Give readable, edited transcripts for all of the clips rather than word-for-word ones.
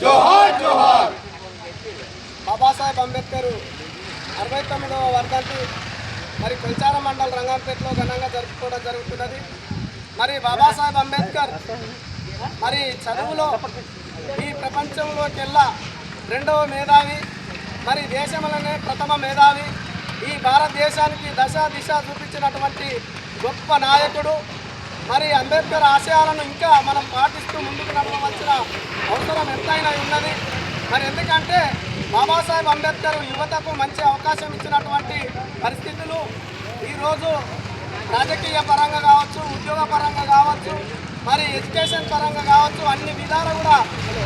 జోహార్ జోహార్. బాబాసాహెబ్ అంబేద్కర్ 69వ వర్ధంతి మరి కొల్చార మండల రంగంపేటలో ఘనంగా జరుపుకోవడం జరుగుతున్నది. మరి బాబాసాహెబ్ అంబేద్కర్ మరి చదువులో ఈ ప్రపంచంలోకెల్లా రెండవ మేధావి, మరి దేశంలోనే ప్రథమ మేధావి, ఈ భారతదేశానికి దిశ చూపించినటువంటి గొప్ప నాయకుడు. మరి అంబేద్కర్ ఆశయాలను ఇంకా మనం పాటిస్తూ ముందుకు నడవవలసిన అవసరం ఎంతైనా ఉన్నది. మరి ఎందుకంటే బాబాసాహెబ్ అంబేద్కర్ యువతకు మంచి అవకాశం ఇచ్చినటువంటి పరిస్థితులు ఈరోజు రాజకీయ పరంగా కావచ్చు, ఉద్యోగ పరంగా కావచ్చు, మరి ఎడ్యుకేషన్ పరంగా కావచ్చు, అన్ని విధాలు కూడా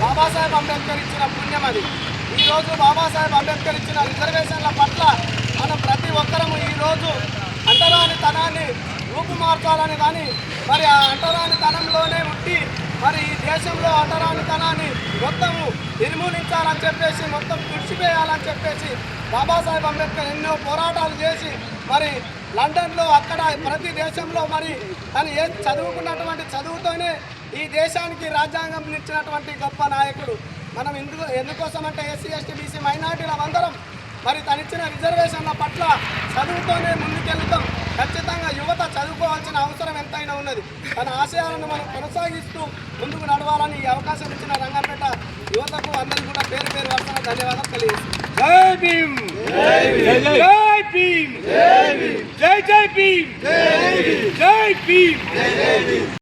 బాబాసాహెబ్ అంబేద్కర్ ఇచ్చిన పుణ్యం అది. ఈరోజు బాబాసాహెబ్ అంబేద్కర్ ఇచ్చిన రిజర్వేషన్ల పట్ల మనం ప్రతి ఒక్కరము ఈరోజు అంటరానితనాన్ని రూపుమార్చాలని కానీ మరి ఆ అంటరానితనంలోనే ఉండి మరి ఈ దేశంలో అంటరానితనాన్ని మొత్తము నిర్మూలించాలని చెప్పేసి, మొత్తం తుడిచివేయాలని చెప్పేసి బాబాసాహెబ్ అంబేద్కర్ ఎన్నో పోరాటాలు చేసి మరి లండన్లో అక్కడ ప్రతి దేశంలో మరి తను చదువుకున్నటువంటి చదువుతోనే ఈ దేశానికి రాజ్యాంగం ఇచ్చినటువంటి గొప్ప నాయకుడు. మనం ఎందుకోసం అంటే ఎస్సీ ఎస్టీ బీసీ మైనార్టీల అందరం మరి తనిచ్చిన రిజర్వేషన్ల పట్ల చదువుతోనే ముందుకెళ్తాం. ఖచ్చితంగా యువత చదువుకోవాల్సిన అవసరం ఎంతైనా ఉన్నది. తన ఆశయాలను మనం కొనసాగిస్తూ ముందుకు నడవాలని ఈ అవకాశం ఇచ్చిన రంగంపేట యువతకు అందరికీ కూడా పేరు పేరు వరుసన ధన్యవాదాలు తెలియజేస్తున్నాను. జై భీమ్, జై భీమ్, జై జై భీమ్, జై భీమ్.